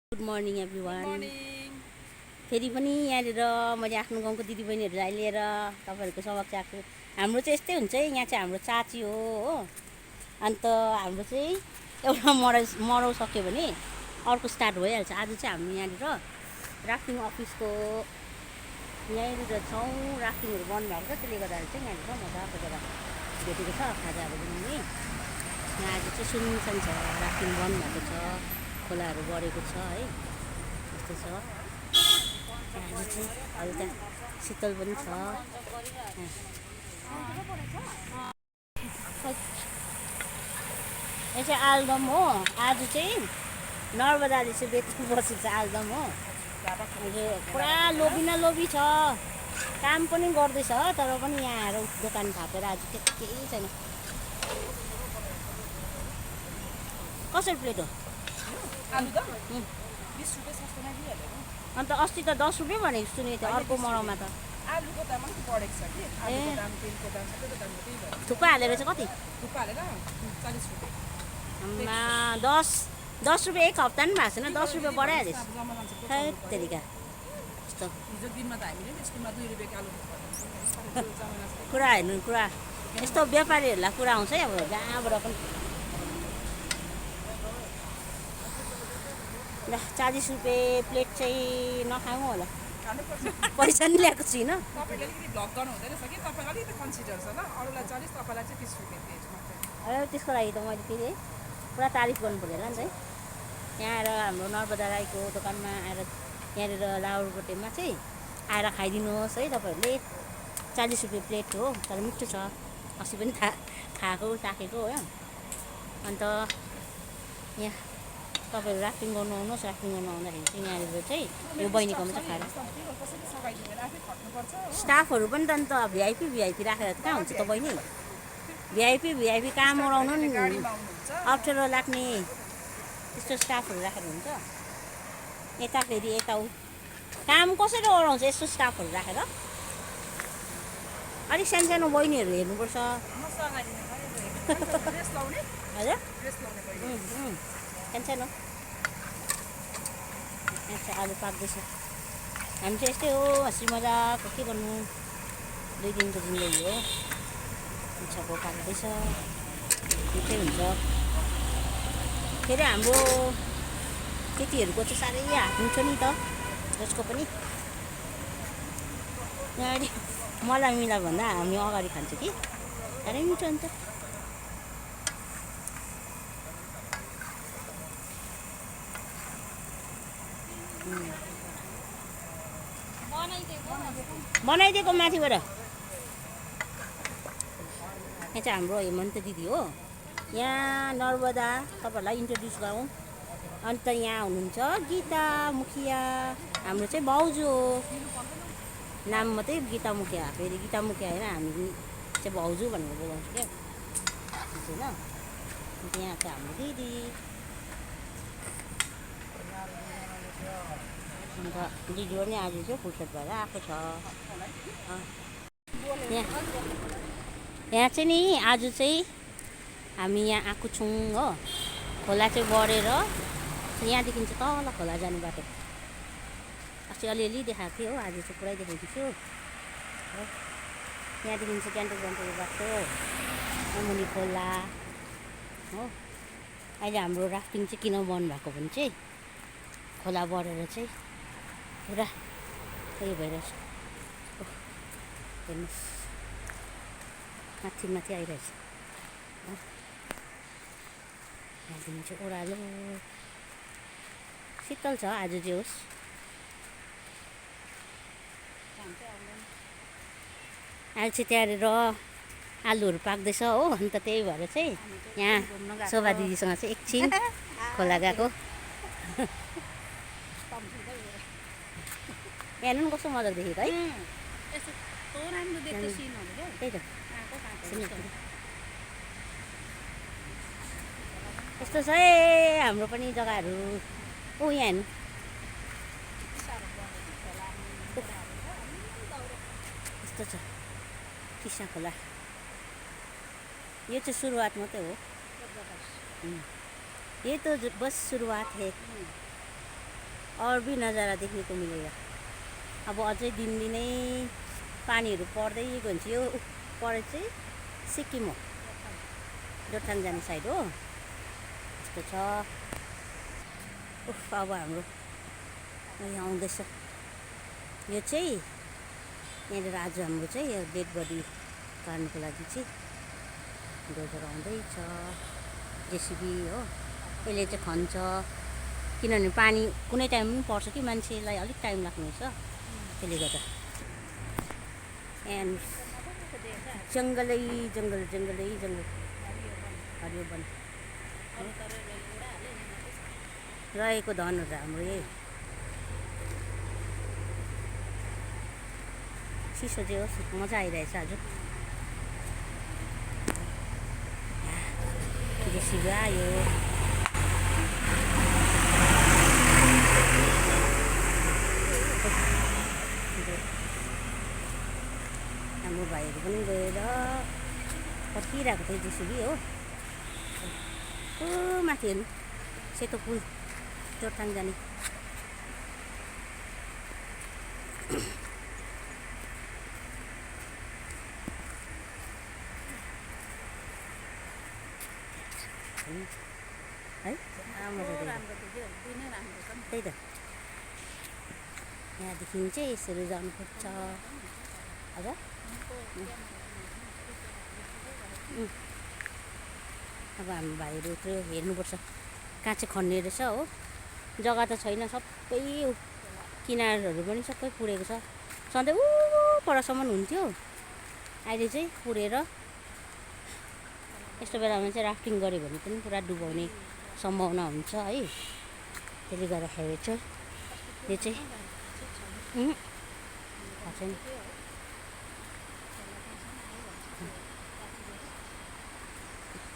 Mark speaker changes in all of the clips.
Speaker 1: Good morning everyone.
Speaker 2: Morning.
Speaker 1: फेरि पनि यहाँनिर मैले आफ्नो गाउँको दिदीबहिनीहरूलाई लिएर तपाईँहरूको समक्ष आएको। हाम्रो चाहिँ यस्तै हुन्छ है, यहाँ चाहिँ हाम्रो चाची हो। अन्त हाम्रो चाहिँ एउटा मराउ सक्यो भने अर्को स्टार्ट भइहाल्छ। आज चाहिँ हामी यहाँनिर राफ्टिङ अफिसको यहीँनिर छौँ। राफ्टिङहरू बन्द भएको छ, त्यसले गर्दाखेरि चाहिँ यहाँनिर मजाको जग्गा भेटेको छ खाजाहरू बनाउने। यहाँ आज चाहिँ सुनसान छ, राफ्टिङ बन्द भएको छ, खोलाहरू बढेको छ है, यस्तो छ। यहाँ चाहिँ हल्का शीतल पनि छ। यो चाहिँ आलुदम हो। आज चाहिँ नर्मदाले चाहिँ बेच्नु बसेको छ आलुदम हो। पुरा लोभी न लोभी छ, काम पनि गर्दैछ तर पनि यहाँ आएर दोकान थापेर आज केही छैन। कसरी प्लेट हो
Speaker 2: आलुदम 20 रुपैयाँ सस्तोमा दिइहाल्यो।
Speaker 1: अन्त अस्ति त 10 रुपियाँ भनेको सुनेको थियो अर्को मराउमा त।
Speaker 2: आलुको दाम पनि बढेको छ कि, आलुको दाम, तेलको दाम, सबैको दाम त्यही भएर।
Speaker 1: थुक्पा हालेर चाहिँ कति?
Speaker 2: थुक्पा हालेर 40 रुपियाँ।
Speaker 1: 10 रुपियाँ एक हप्ता पनि भएको छैन, 10 रुपियाँ बढाइहालेस्। खै तरिका यस्तो
Speaker 2: हिजो दिनमा त हामीले नि स्कुलमा 2 रुपियाँको आलु
Speaker 1: कुरा हेर्नु, कुरा यस्तो व्यापारीहरूलाई कुरा आउँछ है। अब जहाँबाट पनि 40 रुपियाँ प्लेट चाहिँ नखाउँ होला, पैसा नि ल्याएको छुइनँ।
Speaker 2: तपाईँले अलिकति भ्लग गर्नु हुँदैन रहेछ कि, तपाईँलाई अलिकति कन्सिडर छ ल। अरूलाई 40, तपाईँलाई चाहिँ 30 रुपियाँ प्लेट मात्रै।
Speaker 1: त्यसको लागि त मैले फेरि पुरा तारिफ गर्नु पऱ्यो होला नि त है। यहाँ आएर हाम्रो नर्मदा राईको दोकानमा आएर यहाँनिर लाउरकोटेमा चाहिँ आएर खाइदिनुहोस् है तपाईँहरूले। 40 रुपियाँ प्लेट हो, तर मिठो छ। अस्ति पनि खाएको चाखेको हो। अन्त यहाँ तपाईँहरू राफ्टिङ गर्नु आउनुहोस्। राफ्टिङ गर्नु आउँदाखेरि चाहिँ यहाँनिर चाहिँ यो बहिनीकोमा चाहिँ खाएर स्टाफहरू पनि त अन्त भिआइपी राखेर कहाँ हुन्छ त बहिनी? भिआइपी काम ओराउनु नि अप्ठ्यारो लाग्ने त्यस्तो स्टाफहरू राखेर हुन्छ। यता फेरि यता काम कसरी ओराउँछ यस्तो स्टाफहरू राखेर? अलिक सानो बहिनीहरू हेर्नुपर्छ। हजुर सानो यहाँ चाहिँ आलु पाक्दैछ। हामी चाहिँ यस्तै हो, हाँसी मजाको के गर्नु, 2 दिनको जिन्दगी हो। मिठाको पाक्दैछ, मिठै हुन्छ। फेरि हाम्रो केटीहरूको चाहिँ साह्रै हात हुन्छ नि त, जसको पनि। यहाँ मलाई मिला भन्दा हामी अगाडि खान्छ कि साह्रै मिठो हुन्छ। बनाइदिएको माथिबाट। यहाँ चाहिँ हाम्रो हेमन्त दिदी हो। यहाँ नर्मदा तपाईँहरूलाई इन्ट्रोड्युस गरौँ। अन्त यहाँ हुनुहुन्छ गीता मुखिया, हाम्रो चाहिँ भाउजू हो। नाम मात्रै गीता मुखिया, फेरि गीता मुखिया होइन, हामी चाहिँ भाउजू भनेर बोलाउँछु क्या, होइन। अन्त यहाँ चाहिँ हाम्रो दिदी। अन्त दिदी पनि आज चाहिँ फुर्सद भएर आएको छ। यहाँ चाहिँ नि आज चाहिँ हामी यहाँ आएको छौँ हो। खोला चाहिँ बढेर यहाँदेखि चाहिँ तल खोला जाने बाटो अस्ति अलिअलि देखाएको थियो, आज चाहिँ पुरै देखाएको छु। यहाँदेखि चाहिँ गान्तोक जान्छ यो बाटो, मुनि खोला हो। अहिले हाम्रो राफ्टिङ चाहिँ किन बन्द भएको भने चाहिँ खोला बढेर चाहिँ पुरा त्यही भइरहेछ। हेर्नुहोस् माथि आइरहेछ। यहाँदेखि चाहिँ ओह्रालो शीतल छ आज जे होस्। अहिले चाहिँ त्यहाँनिर आलुहरू पाक्दैछ हो। अन्त त्यही भएर चाहिँ यहाँ शोभा दिदीसँग चाहिँ एकछिन खोला गएको। यहाँ पनि कस्तो मजाको देखेको है। त्यही त यस्तो छ है हाम्रो पनि जग्गाहरू। यहाँ हेर्नु यस्तो छ टिसा खोला। ये तो शुरुआत मात्रै हो, ये तो बस शुरुआत है। और भी नजारा देख्ने को मिलेगा। अब अझै दिनदिनै पानीहरू पर्दै गन्छ। यो परे चाहिँ सिक्किम हो, जोरथाङ जाने साइड हो, यस्तो छ। उफ, अब हाम्रो यहाँ आउँदैछ। यो चाहिँ यहाँनिर आज हाम्रो चाहिँ यो डेड बडी काट्नुको लागि चाहिँ डोजर आउँदैछ, जेसिबी हो। यसले चाहिँ खन्छ, किनभने पानी कुनै टाइम पनि पर्छ कि मान्छेलाई अलिक टाइम लाग्ने रहेछ, त्यसले गर्दा। एन्ड जङ्गलै जङ्गल जङ्गलै जङ्गल, हरियो वन रहेको धनहरू हाम्रो यही चिसो चाहिँ होस्, मजा आइरहेछ आज। जेसिबी आयो, हाम्रो भाइहरू पनि गएर पर्खिरहेको थियो जेसिबी हो। माथि हेर्नु, सेतो पुल, जोरथाङ जाने। है त्यही त, यहाँदेखि चाहिँ यसरी जानुपर्छ। हजुर अब हाम्रो भाइहरू त्यो हेर्नुपर्छ कहाँ चाहिँ खन्ने रहेछ हो। जग्गा त छैन, सबै किनारहरू पनि सबै पुरेको छ। सधैँ परसम्म हुन्थ्यो, अहिले चाहिँ पुरेर यस्तो बेलामा चाहिँ राफ्टिङ गऱ्यो भने पनि पुरा डुबाउने सम्भावना हुन्छ है। त्यसले गर्दाखेरि चाहिँ यो चाहिँ थाहा छैन।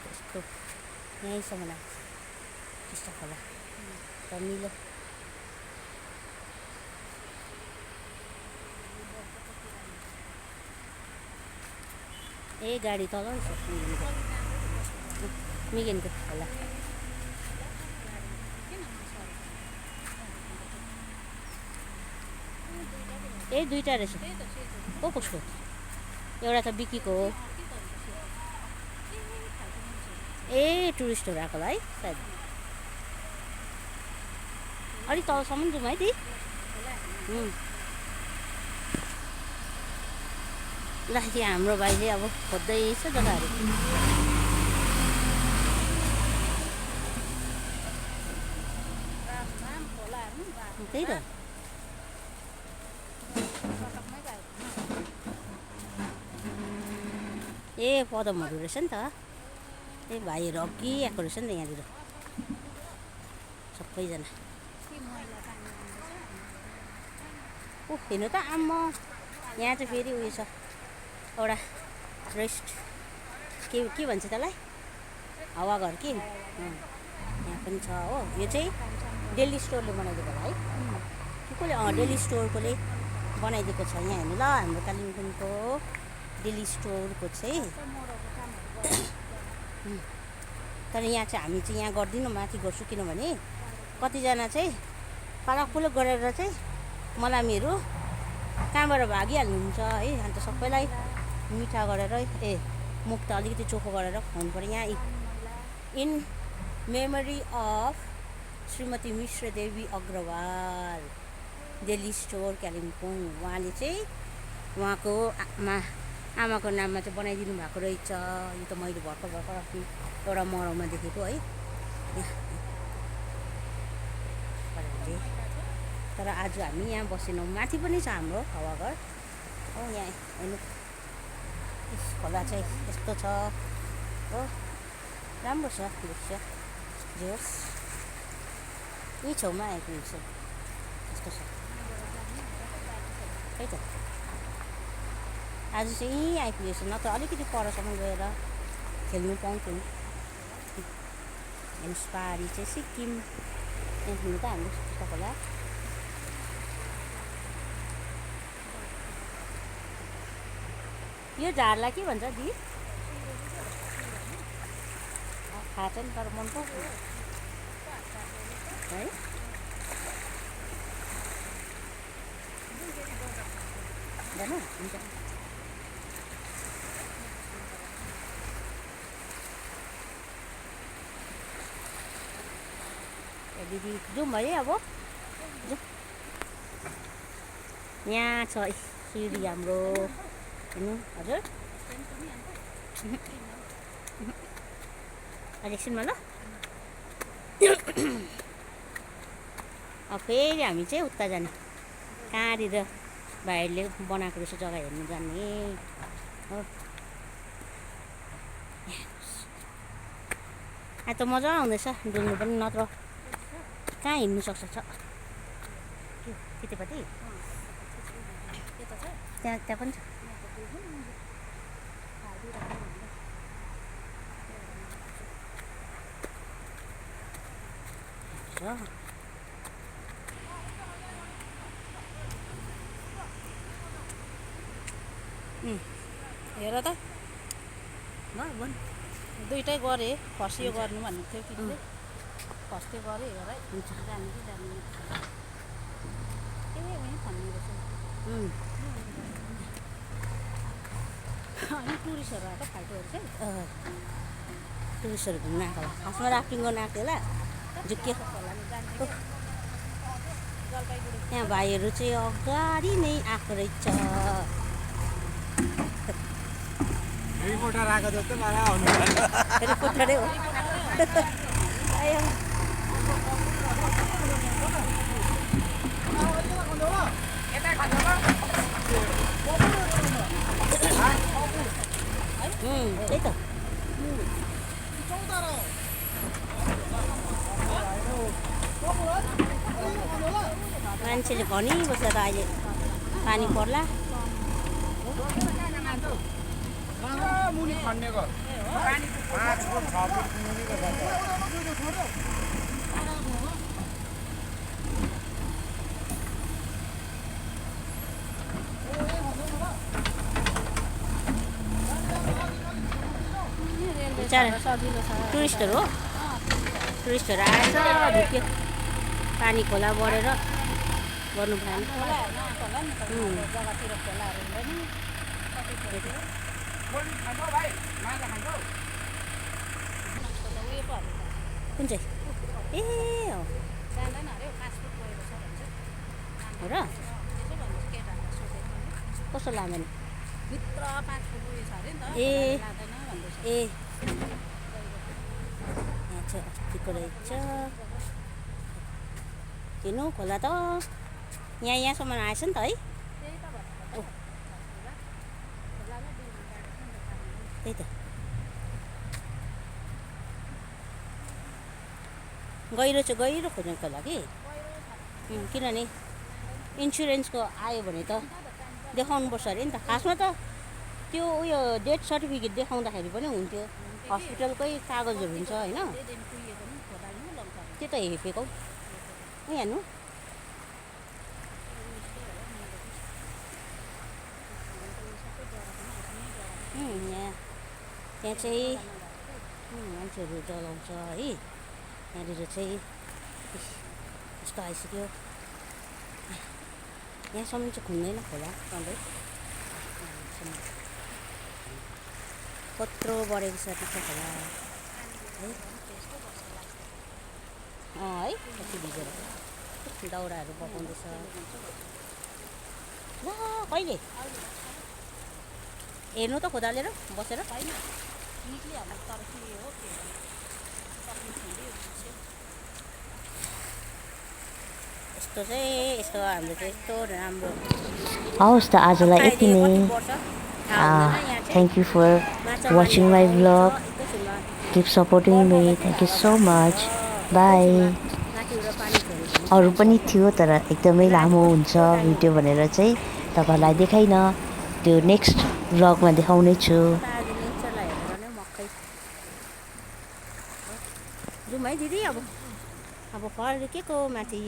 Speaker 1: यस्तो यहीँसम्म आएको टिस्टा खोला रमिलो। ए गाडी तल रहेछ मिगेनको होला। ए दुईवटा रहेछ, कसको? एउटा त बिकीको हो। ए टुरिस्टहरू आएकोलाई है सायद। अलिक तलसम्म जाउँ है दी। ल यहाँ हाम्रो भाइले अब खोज्दैछ जग्गाहरू। त्यही त ए पदमहरू रहेछ नि त। ए भाइहरू अघि आएको रहेछ नि त यहाँनिर सबैजना। ऊ हेर्नु त आम्मा, यहाँ चाहिँ फेरि उयो छ एउटा रेस्ट, के भन्छ त्यसलाई, हावाघर कि यहाँ पनि छ हो। यो चाहिँ डेली स्टोरले बनाइदिएको होला है, कि कसले? डेली स्टोरकोले बनाइदिएको छ। यहाँ हेर्नु ल, हाम्रो कालिम्पोङको डेली स्टोरको चाहिँ। तर यहाँ चाहिँ हामी चाहिँ यहाँ गर्दैनौँ, माथि गर्छु, किनभने कतिजना चाहिँ पालाकुलो गरेर चाहिँ मलामीहरू कहाँबाट भागिहाल्नुहुन्छ है। अन्त सबैलाई मिठा गरेर मुख त अलिकति चोखो गरेर खुवाउनु पऱ्यो। यहाँ इन मेमोरी अफ श्रीमती मिश्र देवी अग्रवाल, डेली स्टोर कालिम्पोङ। उहाँले चाहिँ उहाँको आमाको नाममा चाहिँ बनाइदिनु भएको रहेछ। यो त मैले भर्खर अस्ति एउटा मरौमा देखेको है। तर आज हामी यहाँ बसेनौँ, माथि पनि छ हाम्रो हावाघर हो। यहाँ हेर्नु खोला चाहिँ यस्तो छ हो, राम्रो छ दृश्य। जे होस् यहीँ छेउमा आइपुगेको छ, यस्तो छ है त। आज चाहिँ यहीँ आइपुगेको छ, नत्र अलिकति परसम्म गएर खेल्नु पाउँथ्यौँ। हेर्नुहोस् पहाडी चाहिँ सिक्किम, यहाँ हेर्नु त हाम्रो टिस्टा खोला। यो झारलाई के भन्छ दी? थाहा छैन, तर मन पर्छ है। जानु हुन्छ दिदी जाउँ है अब यहाँ छ सिडी हाम्रो हेर्नु हजुर एकछिनमा ल अब फेरि हामी चाहिँ उता जाने कहाँनिर भाइहरूले बनाएको रहेछ जग्गा हेर्नु जाने हो आज त मजा आउँदैछ डुल्नु पनि नत्र कहाँ हिँड्नु सक्छ त्यतापट्टि त्यहाँ पनि छ
Speaker 3: हेर त दुइटै गरेँ फर्स्ट यो गर्नु भन्नु थियो कि फर्स्ट यो गरेँ हेर है
Speaker 1: हुन्छ
Speaker 3: जाने कि जाने ए भन्ने रहेछ अनि टुरिस्टहरू आएको फाल्टुहरू चाहिँ
Speaker 1: टुरिस्टहरू घुम्न आएको होला खासमा राफ्टिङ गर्न आएको होला झुक्कियो यहाँ भाइहरू चाहिँ अगाडि नै आएको रहेछ
Speaker 4: रिपोर्टर आएको जस्तो मलाई आउनु
Speaker 1: रिपोर्टरै हो त्यही त मान्छेले भनिबस्छ त अहिले पानी पर्ला
Speaker 4: मुनि खन्नेको 5 फुट 6 फुट मुनिको छ
Speaker 1: टुरिस्टहरू हो टुरिस्टहरू आएछ ढुक्यो पानी खोला बढेर गर्नु भएन
Speaker 3: जग्गातिर खोलाहरू हुँदैन
Speaker 1: कुन चाहिँ ए हो
Speaker 3: जाँदैन अरे 5 फुट गएको छ भन्छ
Speaker 1: हो र
Speaker 3: त्यसो भन्नुहोस् केटाहरूलाई सोधेको
Speaker 1: कस्तो लाँदैन
Speaker 3: भित्र 5 फुट उयो छ अरे नि त
Speaker 1: ए
Speaker 3: लाँदैन भन्दैछ
Speaker 1: ए यहाँ चाहिँ अस्तिको रहेछ हेर्नु खोला त यहाँसम्म आएछ नि त है
Speaker 3: त्यही त भन्नु खोलामा बिल्डिङ काटेको छ नि त
Speaker 1: त्यही त गहिरो चाहिँ गहिरो खोज्नु खोला कि किनभने इन्सुरेन्सको आयो भने त देखाउनुपर्छ अरे नि त खासमा त त्यो उयो डेथ सर्टिफिकेट देखाउँदाखेरि पनि हुन्थ्यो हस्पिटलकै कागजहरू हुन्छ होइन त्यो त हेपेको हेर्नु यहाँ चाहिँ मान्छेहरू जलाउँछ है यहाँनिर चाहिँ यस्तो आइसक्यो यहाँसम्म चाहिँ खुल्दैन खोला सधैँ कत्रो बढेको छ त्यो खोला है कति भिजेर दाउराहरू पकाउँदैछ ल कहिले हेर्नु त खोदालेर बसेर यस्तो चाहिँ यस्तो हाम्रो चाहिँ यस्तो राम्रो
Speaker 5: हवस् त आजलाई यति नै thank you for watching my vlog keep supporting me thank you so much bye अरू पनि थियो तर एकदमै लामो हुन्छ भिडियो भनेर चाहिँ तपाईँहरूलाई देखाइन त्यो नेक्स्ट भ्लगमा देखाउने छु
Speaker 1: जाउँ है दिदी अब फर्केको माथि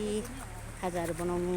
Speaker 1: खाजाहरू बनाउनु